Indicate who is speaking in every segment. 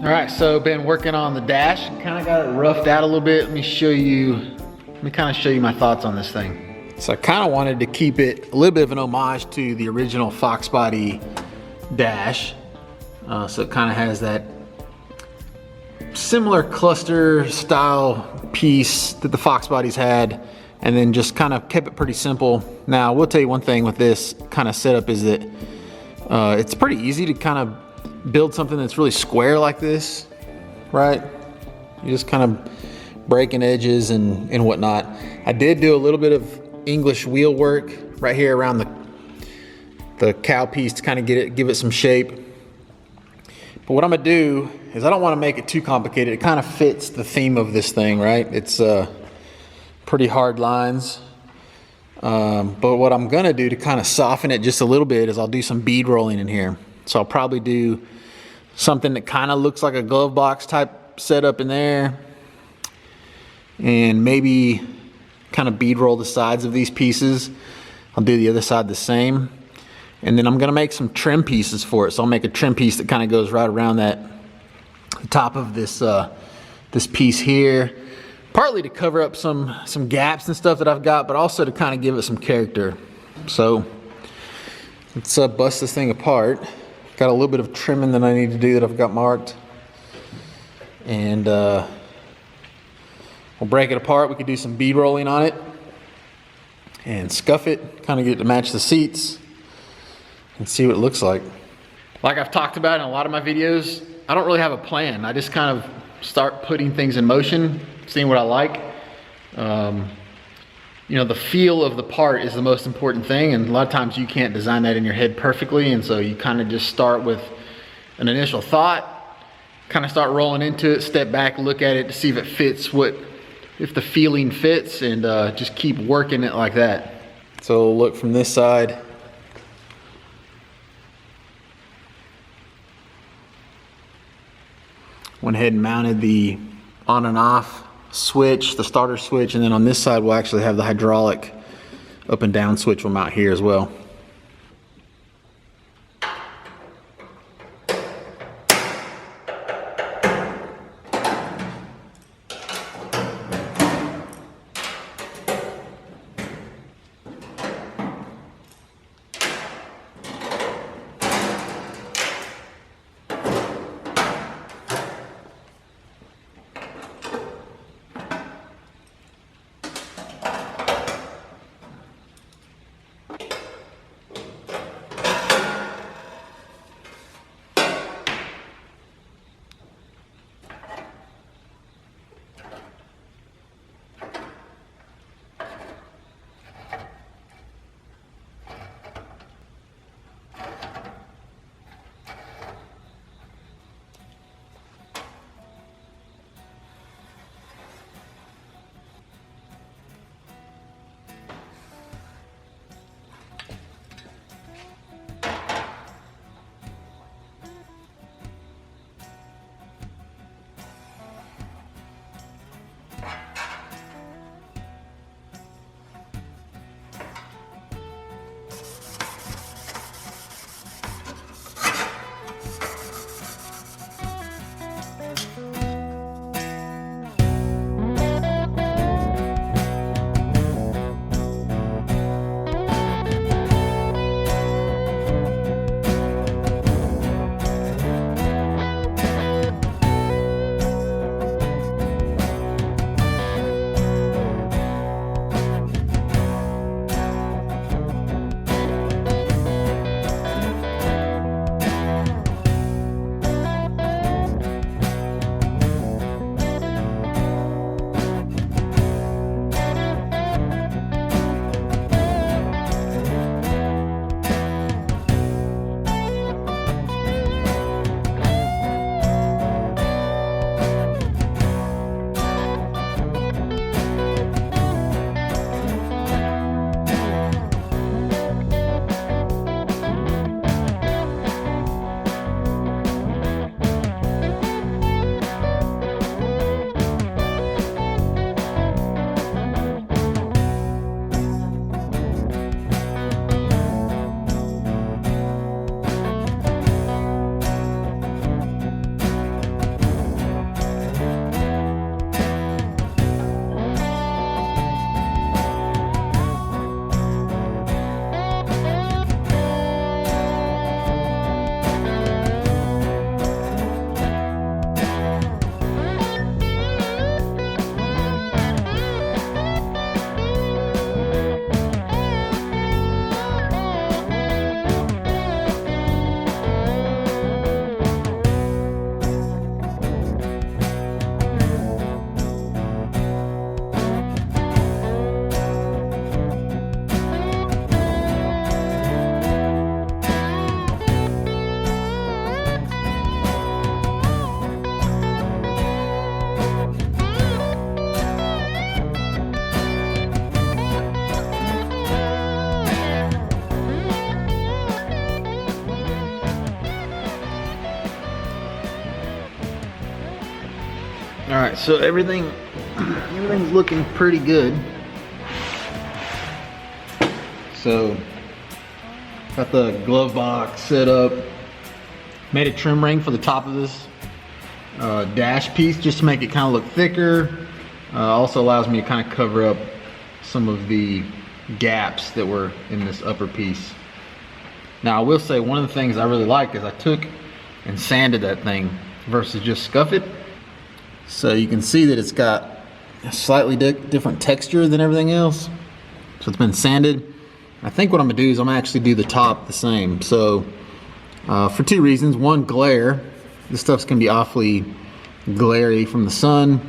Speaker 1: All right, so been working on the dash, kind of got it roughed out a little bit. Let me kind of show you my thoughts on this thing. So I kind of wanted to keep it a little bit of an homage to the original Fox body dash. So it kind of has that similar cluster style piece that the Fox bodies had, and then just kind of kept it pretty simple. Now, I will tell you one thing with this kind of setup is that it's pretty easy to kind of build something that's really square like this, right? You just kind of breaking edges and whatnot. I did do a little bit of English wheel work right here around the cow piece to kind of give it some shape. But what I'm gonna do is I don't want to make it too complicated. It kind of fits the theme of this thing, right? It's pretty hard lines. But what I'm gonna do to kind of soften it just a little bit is I'll do some bead rolling in here. So I'll probably do something that kind of looks like a glove box type setup in there, and maybe kind of bead roll the sides of these pieces. I'll do the other side the same, and then I'm gonna make some trim pieces for it. So I'll make a trim piece that kind of goes right around the top of this this piece here, partly to cover up some gaps and stuff that I've got, but also to kind of give it some character. So let's bust this thing apart. Got a little bit of trimming that I need to do that I've got marked, and we'll break it apart. We could do some bead rolling on it and scuff it, kind of get it to match the seats and see what it looks like. Like I've talked about in a lot of my videos, I don't really have a plan. I just kind of start putting things in motion, seeing what I like. You know, the feel of the part is the most important thing, and a lot of times you can't design that in your head perfectly, and so you kind of just start with an initial thought, kind of start rolling into it, step back, look at it to see if it fits, if the feeling fits, and just keep working it like that. So look from this side. Went ahead and mounted the on and off switch, the starter switch, and then on this side we'll actually have the hydraulic up and down switch will mount here as well. All right, so everything's looking pretty good. So, got the glove box set up. Made a trim ring for the top of this dash piece just to make it kind of look thicker. Also allows me to kind of cover up some of the gaps that were in this upper piece. Now I will say one of the things I really like is I took and sanded that thing versus just scuff it. So you can see that it's got a slightly different texture than everything else. So it's been sanded. I think what I'm gonna do is I'm gonna actually do the top the same. So for two reasons. One, glare. This stuff's gonna be awfully glary from the sun.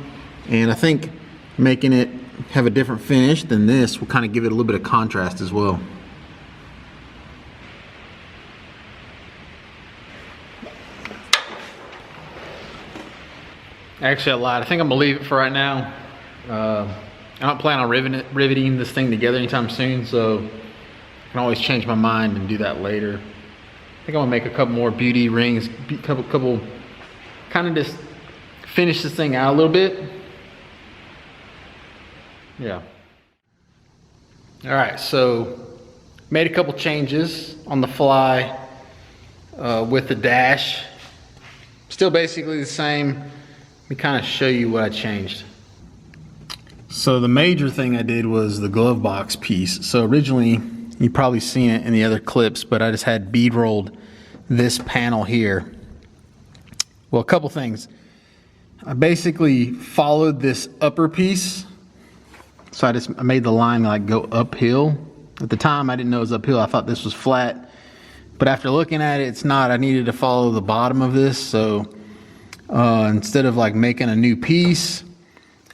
Speaker 1: And I think making it have a different finish than this will kind of give it a little bit of contrast as well. Actually, I lied. I think I'm gonna leave it for right now. I don't plan on riveting this thing together anytime soon, so I can always change my mind and do that later. I think I'm gonna make a couple more beauty rings, couple kind of just finish this thing out a little bit. Yeah. All right, so made a couple changes on the fly with the dash. Still basically the same. Let me kind of show you what I changed. So the major thing I did was the glove box piece. So originally, you've probably seen it in the other clips, but I just had bead rolled this panel here. Well, a couple things. I basically followed this upper piece. So I made the line like go uphill. At the time I didn't know it was uphill. I thought this was flat. But after looking at it, it's not. I needed to follow the bottom of this. So instead of like making a new piece,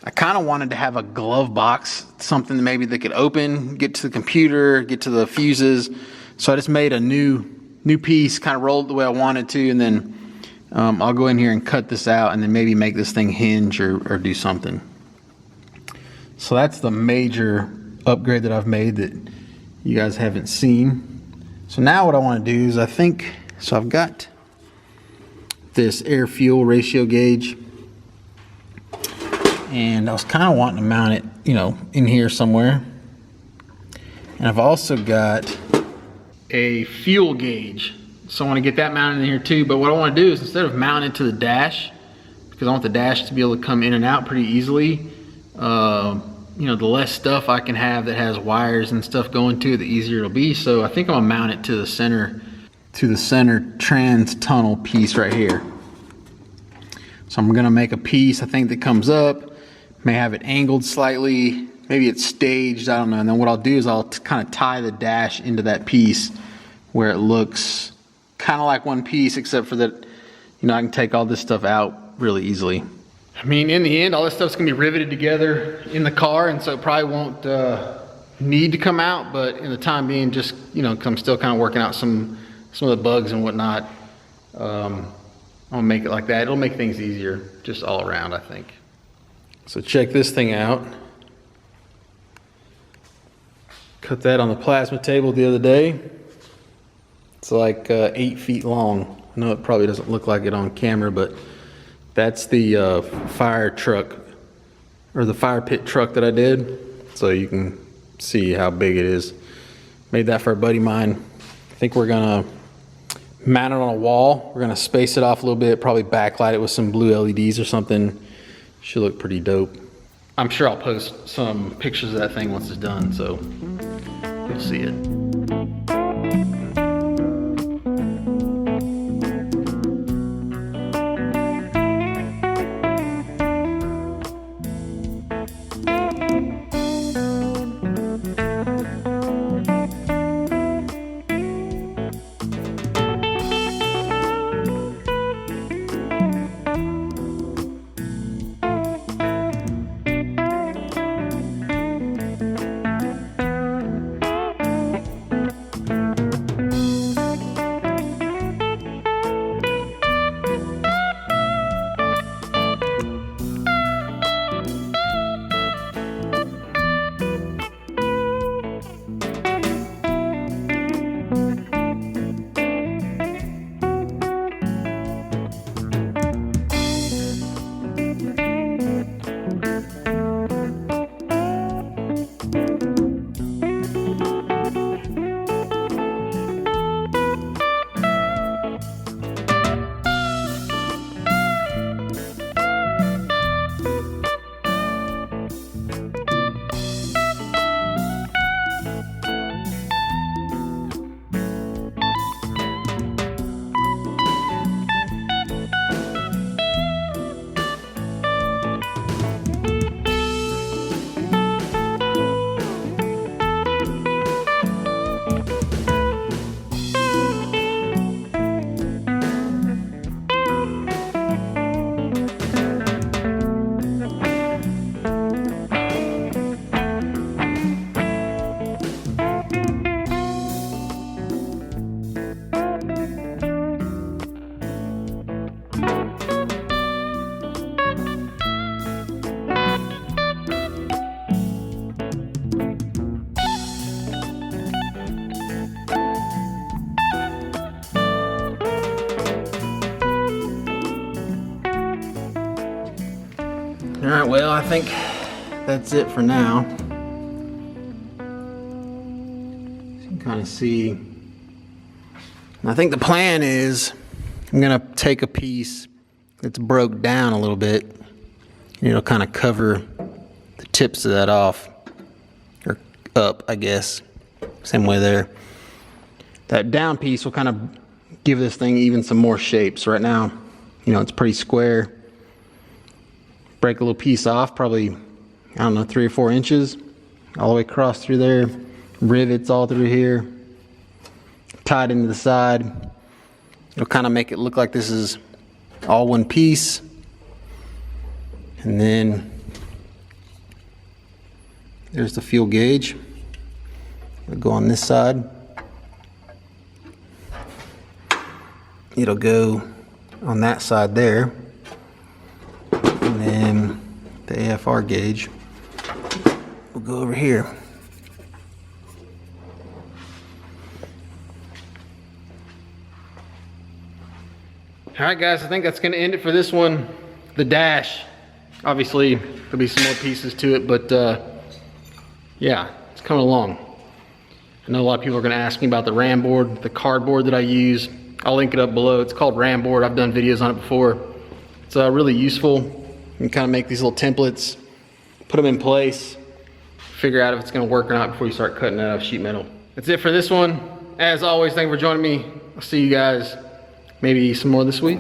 Speaker 1: I kind of wanted to have a glove box, something maybe that could open, get to the computer, get to the fuses. So I just made a new piece, kind of rolled it the way I wanted to, and then I'll go in here and cut this out and then maybe make this thing hinge or do something. So that's the major upgrade that I've made that you guys haven't seen. So now what I want to do is I've got this air fuel ratio gauge, and I was kind of wanting to mount it, in here somewhere. And I've also got a fuel gauge. So I want to get that mounted in here too. But what I want to do is instead of mounting it to the dash, because I want the dash to be able to come in and out pretty easily, the less stuff I can have that has wires and stuff going to it, the easier it'll be. So I think I'm gonna mount it to the center trans tunnel piece right here. So I'm gonna make a piece, I think, that comes up, may have it angled slightly, maybe it's staged, I don't know. And then what I'll do is I'll kind of tie the dash into that piece where it looks kind of like one piece, except for that, I can take all this stuff out really easily. I mean, in the end, all this stuff's gonna be riveted together in the car, and so it probably won't need to come out, but in the time being, just, I'm still kind of working out some of the bugs and whatnot. I'm gonna make it like that. It'll make things easier just all around, I think. So check this thing out. Cut that on the plasma table the other day. It's like 8 feet long. I know it probably doesn't look like it on camera, but that's the fire truck, or the fire pit truck that I did. So you can see how big it is. Made that for a buddy of mine. I think we're gonna mount it on a wall. We're gonna space it off a little bit, probably backlight it with some blue LEDs or something. Should look pretty dope. I'm sure I'll post some pictures of that thing once it's done, so you'll see it. All right, well, I think that's it for now. You can kind of see. And I think the plan is I'm gonna take a piece that's broke down a little bit, and it'll kind of cover the tips of that off, or up, I guess. Same way there. That down piece will kind of give this thing even some more shape. So right now, you know, it's pretty square. Break a little piece off, probably, I don't know, 3 or 4 inches, all the way across through there. Rivets all through here, tied into the side. It'll kind of make it look like this is all one piece. And then there's the fuel gauge. It'll go on this side. It'll go on that side there. And then the AFR gauge will go over here. All right, guys, I think that's gonna end it for this one. The dash, obviously there'll be some more pieces to it, but yeah, it's coming along. I know a lot of people are gonna ask me about the RAM board, the cardboard that I use. I'll link it up below. It's called RAM board. I've done videos on it before. It's really useful. You can kind of make these little templates, put them in place, figure out if it's gonna work or not before you start cutting it out of sheet metal. That's it for this one. As always, thank you for joining me. I'll see you guys maybe some more this week.